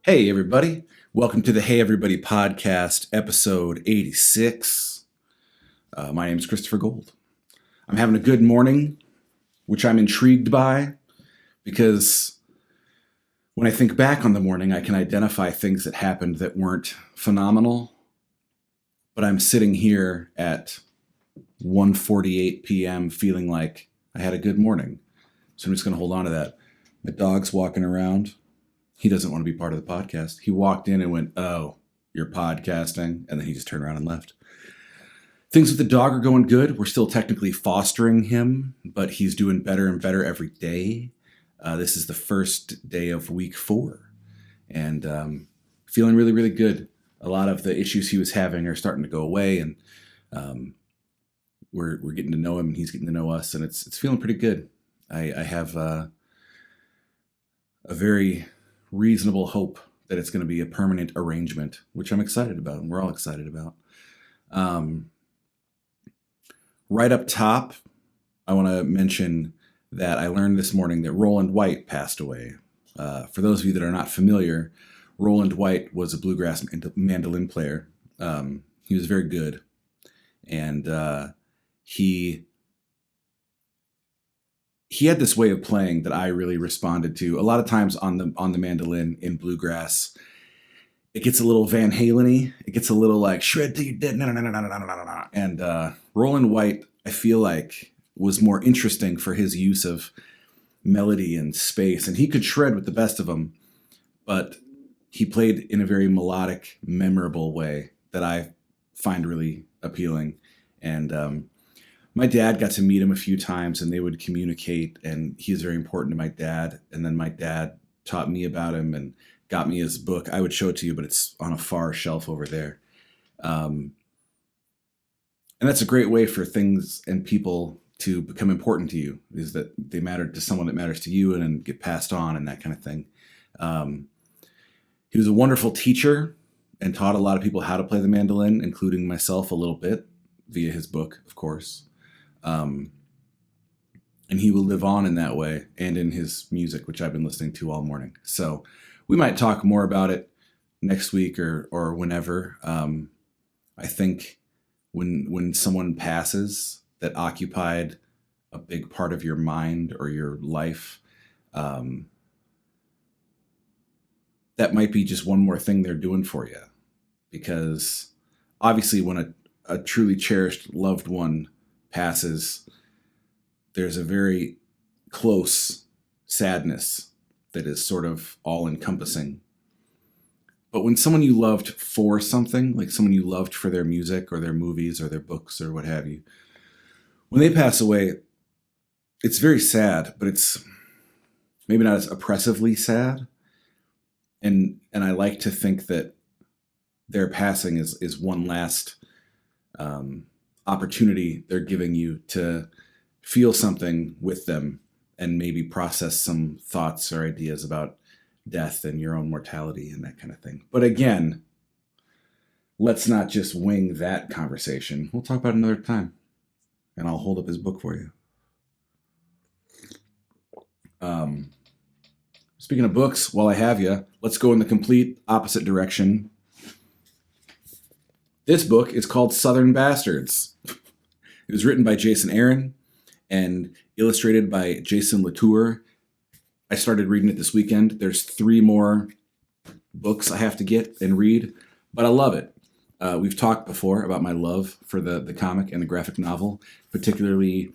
Hey, everybody. Welcome to the Hey Everybody podcast, episode 86. My name is Christopher Gold. I'm having a good morning, which I'm intrigued by because when I think back on the morning, I can identify things that happened that weren't phenomenal. But I'm sitting here at 1:48 p.m. feeling like I had a good morning. So I'm just going to hold on to that. My dog's walking around. He doesn't want to be part of the podcast. He walked in and went, "Oh, you're podcasting," and then he just turned around and left. Things with the dog are going good. We're still technically fostering him, but he's doing better and better every day. This is the first day of week 4, and feeling really, really good. A lot of the issues he was having are starting to go away, and we're getting to know him, and he's getting to know us, and it's feeling pretty good. I have a very reasonable hope that it's going to be a permanent arrangement, which I'm excited about, and we're all excited about. Right up top, I want to mention that I learned this morning that Roland White passed away. For those of you that are not familiar, Roland White was a bluegrass mandolin player. He was very good, and he had this way of playing that I really responded to. A lot of times on the mandolin in bluegrass, it gets a little Van Halen-y. It gets a little like shred till you're dead. And Roland White, I feel like, was more interesting for his use of melody and space. And he could shred with the best of them, but he played in a very melodic, memorable way that I find really appealing. And my dad got to meet him a few times, and they would communicate, and he was very important to my dad. And then my dad taught me about him and got me his book. I would show it to you, but it's on a far shelf over there. And that's a great way for things and people to become important to you, is that they matter to someone that matters to you and then get passed on and that kind of thing. He was a wonderful teacher and taught a lot of people how to play the mandolin, including myself a little bit via his book, of course. And he will live on in that way and in his music, which I've been listening to all morning. So we might talk more about it next week or whenever. I think when someone passes that occupied a big part of your mind or your life, that might be just one more thing they're doing for you. Because obviously when a truly cherished loved one passes, there's a very close sadness that is sort of all-encompassing. But when someone you loved for something, like someone you loved for their music or their movies or their books or what have you, when they pass away, it's very sad, but it's maybe not as oppressively sad. And I like to think that their passing is one last opportunity they're giving you to feel something with them and maybe process some thoughts or ideas about death and your own mortality and that kind of thing. But again, let's not just wing that conversation. We'll talk about it another time, and I'll hold up his book for you. Speaking of books, while I have you, let's go in the complete opposite direction. This book is called Southern Bastards. It was written by Jason Aaron and illustrated by Jason Latour. I started reading it this weekend. There's 3 more books I have to get and read, but I love it. We've talked before about my love for the comic and the graphic novel, particularly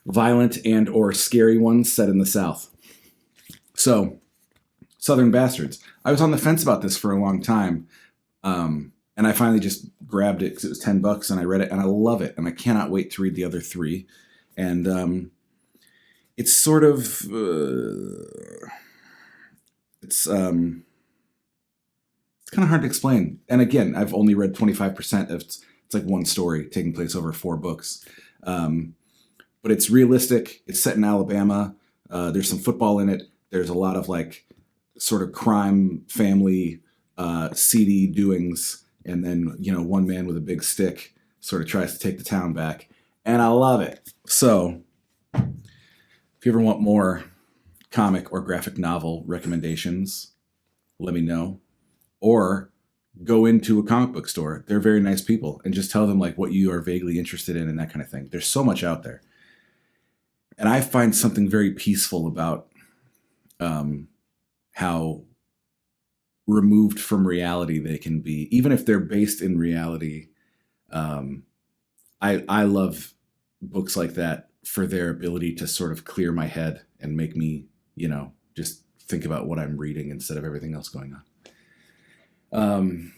violent and or scary ones set in the South. So, Southern Bastards. I was on the fence about this for a long time, and I finally just grabbed it because it was $10, and I read it, and I love it, and I cannot wait to read the other 3. And it's sort of it's kind of hard to explain. And again, I've only read 25% of it's like one story taking place over 4 books. But it's realistic. It's set in Alabama. There's some football in it. There's a lot of like sort of crime family seedy doings. And then, one man with a big stick sort of tries to take the town back. And I love it. So if you ever want more comic or graphic novel recommendations, let me know. Or go into a comic book store. They're very nice people, and just tell them like what you are vaguely interested in and that kind of thing. There's so much out there. And I find something very peaceful about how removed from reality they can be, even if they're based in reality. I love books like that for their ability to sort of clear my head and make me, just think about what I'm reading instead of everything else going on.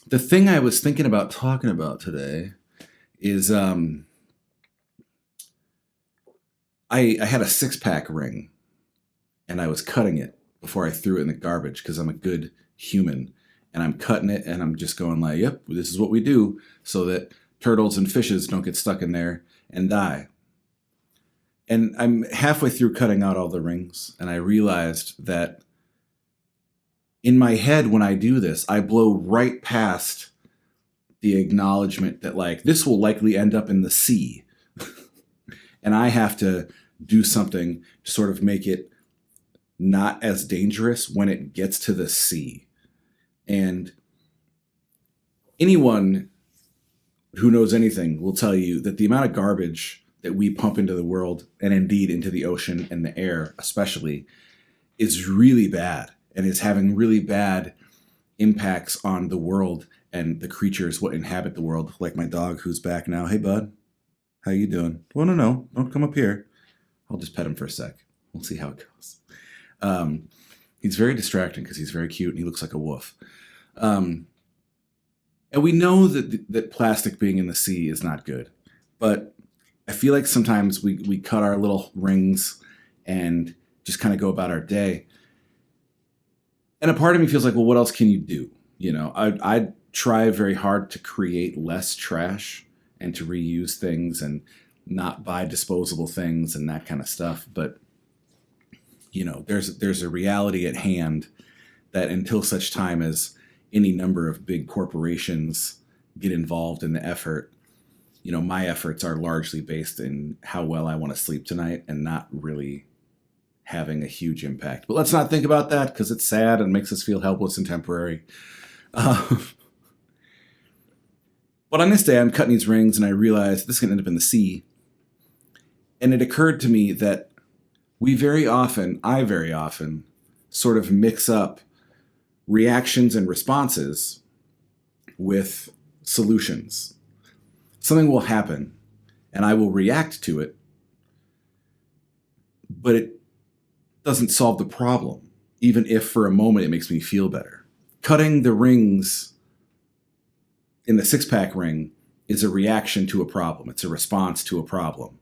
The thing I was thinking about talking about today is I had a 6-pack ring, and I was cutting it before I threw it in the garbage because I'm a good human, and I'm cutting it and I'm just going like, yep, this is what we do so that turtles and fishes don't get stuck in there and die. And I'm halfway through cutting out all the rings, and I realized that in my head when I do this, I blow right past the acknowledgement that like this will likely end up in the sea. And I have to do something to sort of make it not as dangerous when it gets to the sea. And anyone who knows anything will tell you that the amount of garbage that we pump into the world, and indeed into the ocean and the air especially, is really bad and is having really bad impacts on the world and the creatures what inhabit the world, like my dog who's back now. Hey, bud. How you doing? Well, no. Don't come up here. I'll just pet him for a sec. We'll see how it goes. He's very distracting because he's very cute and he looks like a wolf. And we know that plastic being in the sea is not good. But I feel like sometimes we cut our little rings and just kind of go about our day. And a part of me feels like, well, what else can you do? I try very hard to create less trash and to reuse things and not buy disposable things and that kind of stuff. But, there's a reality at hand that until such time as any number of big corporations get involved in the effort, my efforts are largely based in how well I want to sleep tonight and not really having a huge impact. But let's not think about that because it's sad and makes us feel helpless and temporary. But on this day, I'm cutting these rings and I realized this is going to end up in the sea. And it occurred to me that I very often sort of mix up reactions and responses with solutions. Something will happen and I will react to it, but it doesn't solve the problem, even if for a moment it makes me feel better. Cutting the rings in the 6-pack ring is a reaction to a problem. It's a response to a problem.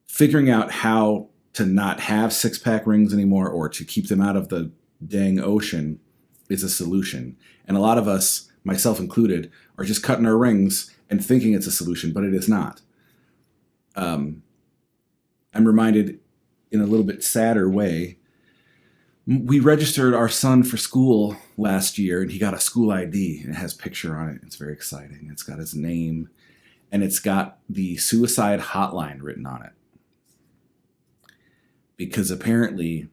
Figuring out how to not have 6-pack rings anymore or to keep them out of the dang ocean is a solution. And a lot of us, myself included, are just cutting our rings and thinking it's a solution, but it is not. I'm reminded in a little bit sadder way, we registered our son for school last year and he got a school ID and it has a picture on it. It's very exciting. It's got his name and it's got the suicide hotline written on it. Because apparently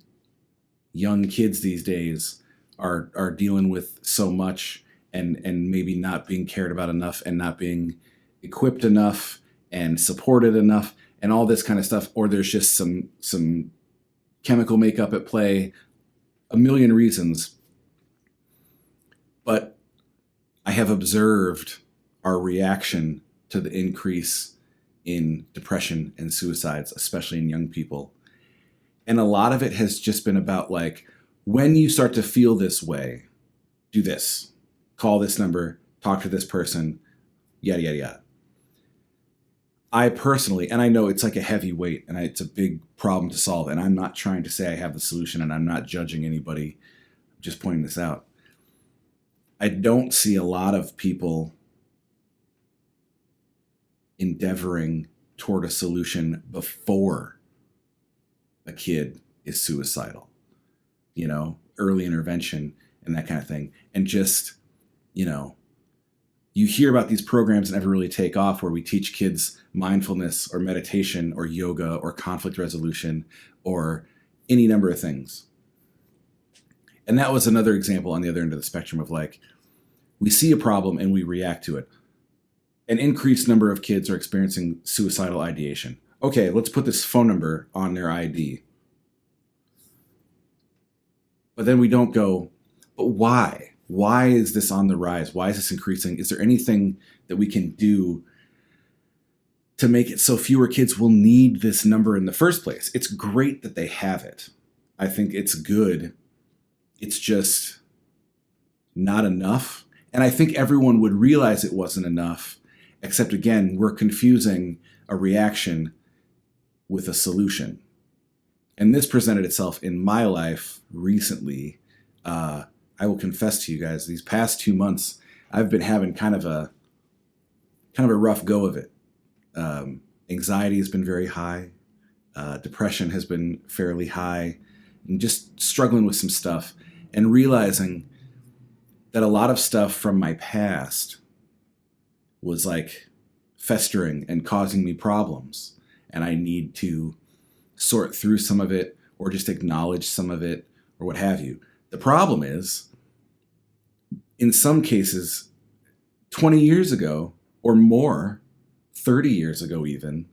young kids these days are dealing with so much and maybe not being cared about enough and not being equipped enough and supported enough and all this kind of stuff. Or there's just some chemical makeup at play, a million reasons. But I have observed our reaction to the increase in depression and suicides, especially in young people. And a lot of it has just been about like, when you start to feel this way, do this, call this number, talk to this person, yada, yada, yada. I personally, and I know it's like a heavy weight and it's a big problem to solve. And I'm not trying to say I have the solution and I'm not judging anybody, I'm just pointing this out. I don't see a lot of people endeavoring toward a solution before a kid is suicidal, early intervention and that kind of thing. And just, you hear about these programs that never really take off where we teach kids mindfulness or meditation or yoga or conflict resolution or any number of things. And that was another example on the other end of the spectrum of like, we see a problem and we react to it. An increased number of kids are experiencing suicidal ideation. Okay, let's put this phone number on their ID. But then we don't go, but why? Why is this on the rise? Why is this increasing? Is there anything that we can do to make it so fewer kids will need this number in the first place? It's great that they have it. I think it's good. It's just not enough. And I think everyone would realize it wasn't enough, except again, we're confusing a reaction with a solution. And this presented itself in my life recently. I will confess to you guys, these past 2 months, I've been having kind of a rough go of it. Anxiety has been very high. Depression has been fairly high. And just struggling with some stuff and realizing that a lot of stuff from my past was like festering and causing me problems. And I need to sort through some of it or just acknowledge some of it or what have you. The problem is, in some cases, 20 years ago or more, 30 years ago even,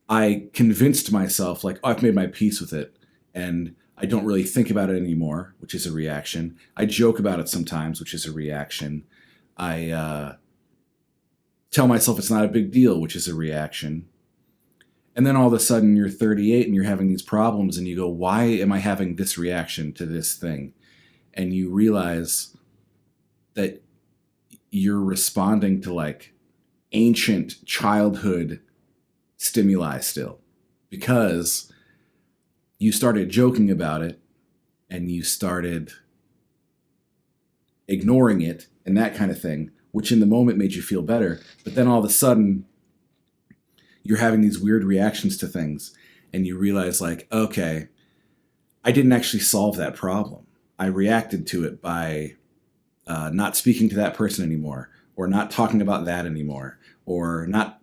I convinced myself like, oh, I've made my peace with it and I don't really think about it anymore, which is a reaction. I joke about it sometimes, which is a reaction. I tell myself it's not a big deal, which is a reaction. And then all of a sudden you're 38 and you're having these problems and you go, why am I having this reaction to this thing? And you realize that you're responding to like ancient childhood stimuli still, because you started joking about it and you started ignoring it and that kind of thing, which in the moment made you feel better. But then all of a sudden you're having these weird reactions to things and you realize like, okay, I didn't actually solve that problem. I reacted to it by not speaking to that person anymore, or not talking about that anymore, or not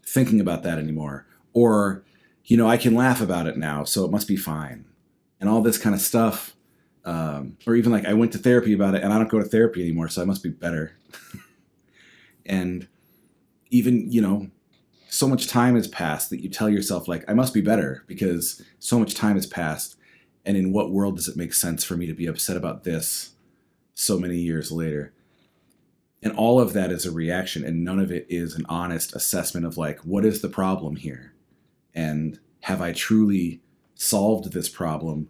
thinking about that anymore, or, you know, I can laugh about it now, so it must be fine. And all this kind of stuff. Or even like I went to therapy about it and I don't go to therapy anymore, so I must be better. And even, you know, so much time has passed that you tell yourself like, I must be better because so much time has passed. And in what world does it make sense for me to be upset about this so many years later? And all of that is a reaction, and none of it is an honest assessment of like, what is the problem here? And have I truly solved this problem?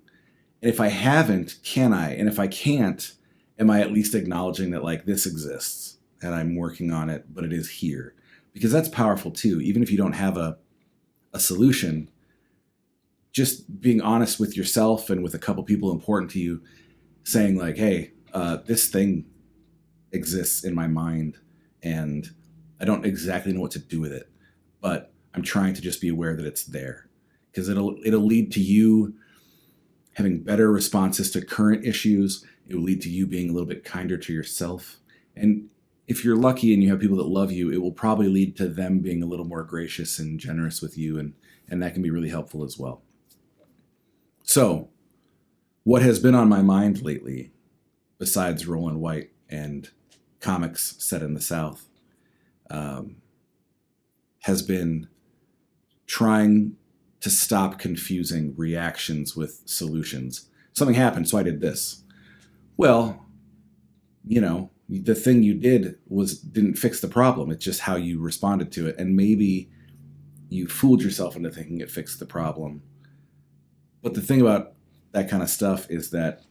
And if I haven't, can I? And if I can't, am I at least acknowledging that like this exists and I'm working on it, but it is here? Because that's powerful too. Even if you don't have a solution, just being honest with yourself and with a couple people important to you, saying like, hey, this thing exists in my mind and I don't exactly know what to do with it, but I'm trying to just be aware that it's there, because it'll lead to you having better responses to current issues. It will lead to you being a little bit kinder to yourself. And if you're lucky and you have people that love you, it will probably lead to them being a little more gracious and generous with you. And that can be really helpful as well. So what has been on my mind lately, besides Roland White and comics set in the South, has been trying to stop confusing reactions with solutions. Something happened, so I did this. Well, you know, the thing you did didn't fix the problem. It's just how you responded to it. And maybe you fooled yourself into thinking it fixed the problem. But the thing about that kind of stuff is that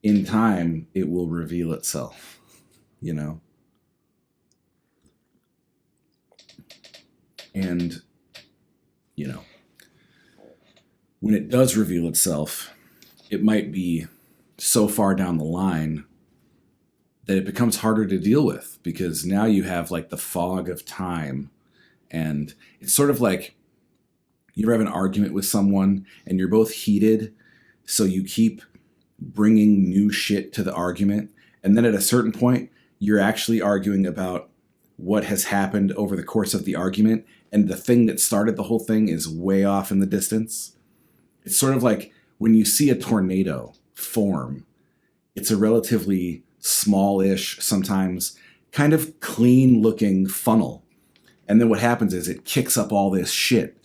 in time, it will reveal itself, you know? And, you know, when it does reveal itself, it might be so far down the line that it becomes harder to deal with, because now you have like the fog of time. And it's sort of like you ever have an argument with someone and you're both heated, so you keep bringing new shit to the argument. And then at a certain point, you're actually arguing about what has happened over the course of the argument, and the thing that started the whole thing is way off in the distance. It's sort of like when you see a tornado form, it's a relatively smallish, sometimes kind of clean looking funnel. And then what happens is it kicks up all this shit.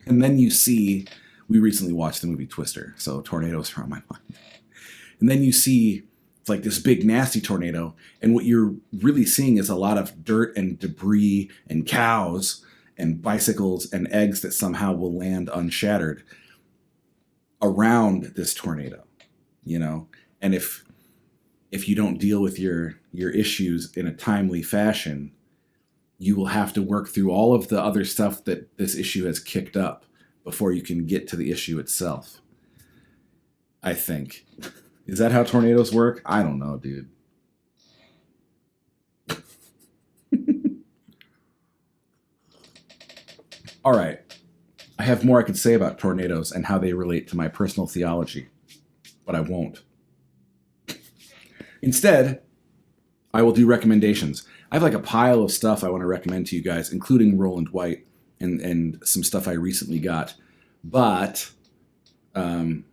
And then you see, we recently watched the movie Twister, so tornadoes are on my mind. And then you see it's like this big nasty tornado, and what you're really seeing is a lot of dirt and debris and cows and bicycles and eggs that somehow will land unshattered around this tornado, you know? And if you don't deal with your issues in a timely fashion, you will have to work through all of the other stuff that this issue has kicked up before you can get to the issue itself, I think. Is that how tornadoes work? I don't know, dude. All right. I have more I could say about tornadoes and how they relate to my personal theology, but I won't. Instead, I will do recommendations. I have like a pile of stuff I want to recommend to you guys, including Roland White and some stuff I recently got. But I'm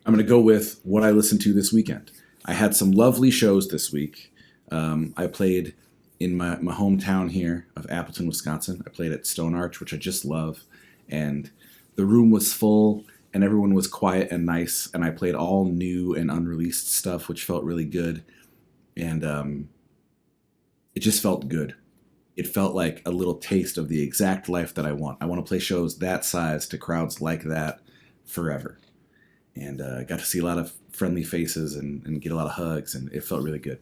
going to go with what I listened to this weekend. I had some lovely shows this week. I played in my hometown here of Appleton, Wisconsin. I played at Stone Arch, which I just love. And the room was full and everyone was quiet and nice. And I played all new and unreleased stuff, which felt really good. And it just felt good. It felt like a little taste of the exact life that I want. I want to play shows that size to crowds like that forever. And I got to see a lot of friendly faces and get a lot of hugs, and it felt really good.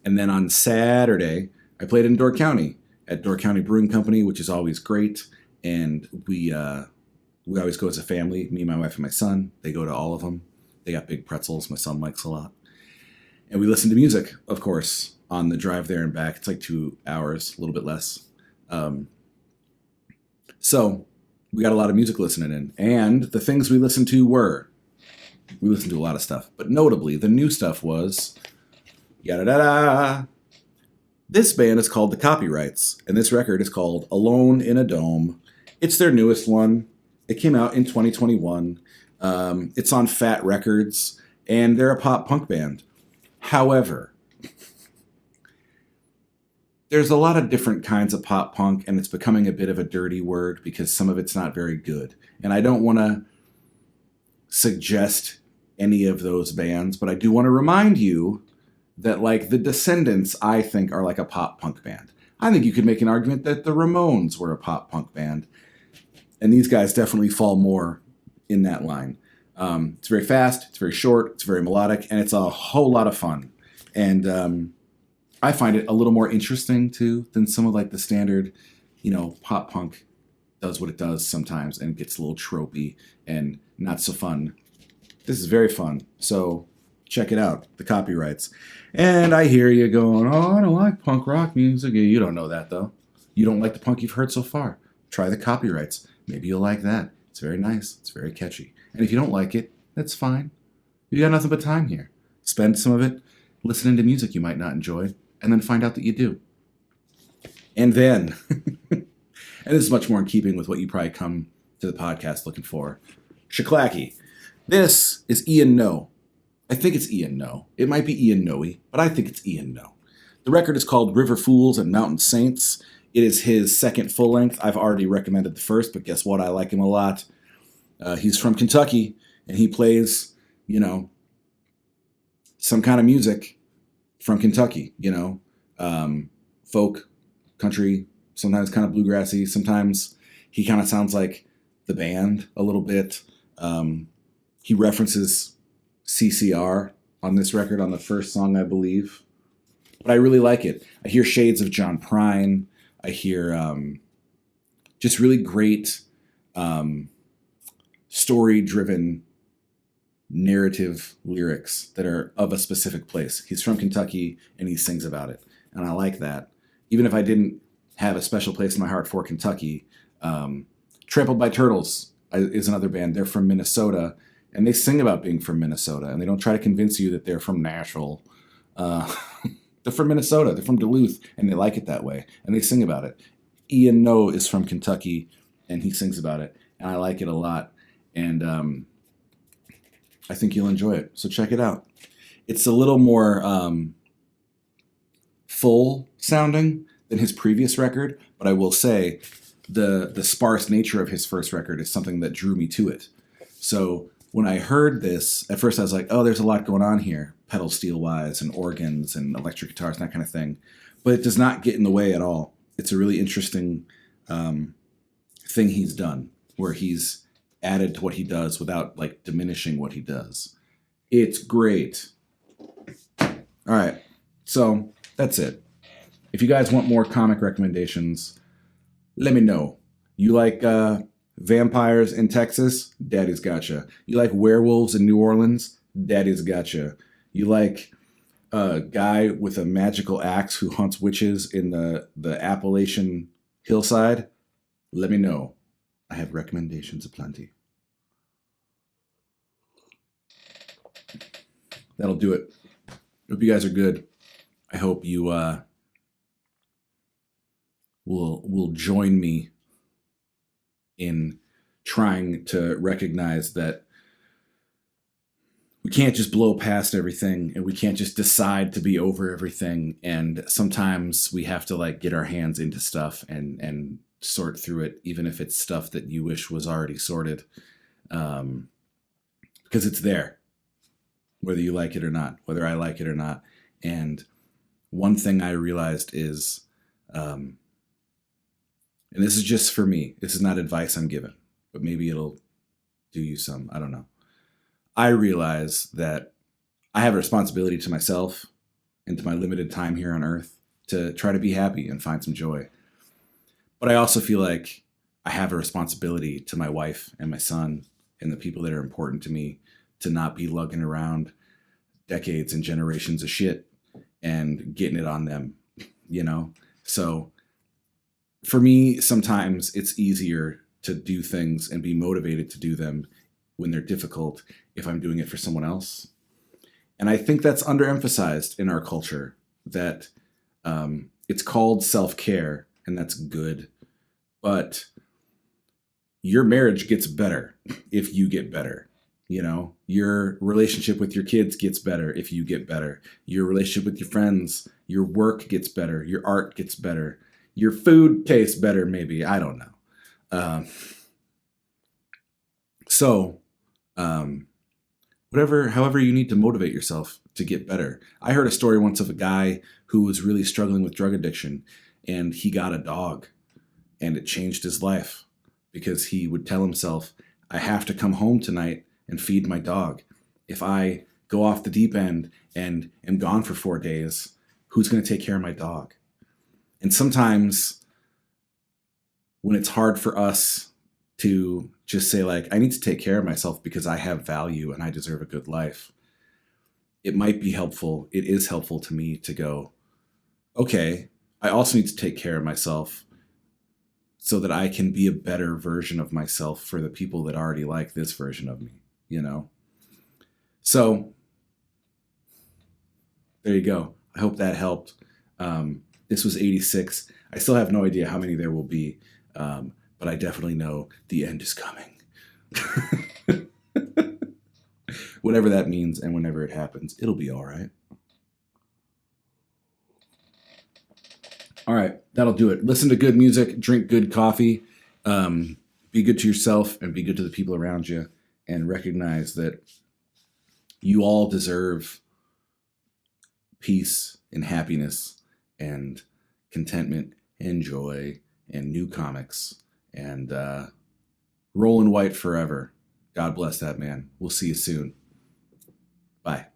And then on Saturday, I played in Door County at Door County Brewing Company, which is always great. And we always go as a family, me, my wife, and my son. They go to all of them. They got big pretzels my son likes a lot. And we listen to music, of course, on the drive there and back. It's like 2 hours, a little bit less. So we got a lot of music listening in. And the things we listened to we listened to a lot of stuff. But notably, the new stuff was, yada-da-da. This band is called The Copyrights, and this record is called Alone in a Dome. It's their newest one. It came out in 2021. It's on Fat Records, and they're a pop punk band. However, there's a lot of different kinds of pop punk, and it's becoming a bit of a dirty word because some of it's not very good. And I don't want to suggest any of those bands, but I do want to remind you that, like, the Descendants, I think, are like a pop punk band. I think you could make an argument that the Ramones were a pop punk band, and these guys definitely fall more in that line. It's very fast, it's very short, it's very melodic, and it's a whole lot of fun. And I find it a little more interesting, too, than some of, like, the standard, pop punk does what it does sometimes and gets a little tropey and not so fun. This is very fun, so check it out, The Copyrights. And I hear you going, oh, I don't like punk rock music. You don't know that, though. You don't like the punk you've heard so far. Try The Copyrights. Maybe you'll like that. It's very nice. It's very catchy. And if you don't like it, that's fine. You got nothing but time here. Spend some of it listening to music you might not enjoy, and then find out that you do. And then, and this is much more in keeping with what you probably come to the podcast looking for, Shaklacky. This is Ian No. I think it's Ian No. It might be Ian Noe, but I think it's Ian No. The record is called River Fools and Mountain Saints. It is his second full length. I've already recommended the first, but guess what? I like him a lot. He's from Kentucky, and he plays, some kind of music from Kentucky, folk, country, sometimes kind of bluegrassy. Sometimes he kind of sounds like the band a little bit. He references CCR on this record on the first song, I believe. But I really like it. I hear shades of John Prine. I hear just really great story-driven narrative lyrics that are of a specific place. He's from Kentucky, and he sings about it. And I like that. Even if I didn't have a special place in my heart for Kentucky, Trampled by Turtles is another band. They're from Minnesota, and they sing about being from Minnesota, and they don't try to convince you that they're from Nashville. They're from Minnesota. They're from Duluth, and they like it that way, and they sing about it. Ian No is from Kentucky, and he sings about it, and I like it a lot. And I think you'll enjoy it. So check it out. It's a little more full sounding than his previous record, but I will say the sparse nature of his first record is something that drew me to it. So when I heard this, at first I was like, oh, there's a lot going on here, pedal steel wise and organs and electric guitars and that kind of thing. But it does not get in the way at all. It's a really interesting thing he's done, where he's added to what he does without like diminishing what he does. It's great. All right, so that's it. If you guys want more comic recommendations, let me know. You like vampires in Texas? Daddy's gotcha. You like werewolves in New Orleans? Daddy's gotcha. You like a guy with a magical axe who hunts witches in the Appalachian hillside? Let me know. I have recommendations aplenty. That'll do it. Hope you guys are good. I hope you will join me in trying to recognize that we can't just blow past everything, and we can't just decide to be over everything. And sometimes we have to like get our hands into stuff and sort through it, even if it's stuff that you wish was already sorted, because it's there, whether you like it or not, whether I like it or not. And one thing I realized is, and this is just for me, this is not advice I'm giving, but maybe it'll do you some, I don't know. I realize that I have a responsibility to myself and to my limited time here on earth to try to be happy and find some joy. But I also feel like I have a responsibility to my wife and my son and the people that are important to me to not be lugging around decades and generations of shit and getting it on them, you know? So for me, sometimes it's easier to do things and be motivated to do them when they're difficult if I'm doing it for someone else. And I think that's underemphasized in our culture, that it's called self-care, and that's good. But your marriage gets better if you get better. You know, your relationship with your kids gets better if you get better. Your relationship with your friends, your work gets better. Your art gets better. Your food tastes better, maybe. I don't know. However you need to motivate yourself to get better. I heard a story once of a guy who was really struggling with drug addiction, and he got a dog, and it changed his life because he would tell himself, I have to come home tonight and feed my dog. If I go off the deep end and am gone for 4 days, who's going to take care of my dog? And sometimes when it's hard for us to just say like, I need to take care of myself because I have value and I deserve a good life, it might be helpful. It is helpful to me to go, okay, I also need to take care of myself so that I can be a better version of myself for the people that already like this version of me, you know? So there you go. I hope that helped. This was 86. I still have no idea how many there will be, but I definitely know the end is coming. Whatever that means, and whenever it happens, it'll be all right. All right, that'll do it. Listen to good music, drink good coffee, be good to yourself, and be good to the people around you, and recognize that you all deserve peace and happiness and contentment and joy and new comics and rolling white forever. God bless that man. We'll see you soon. Bye.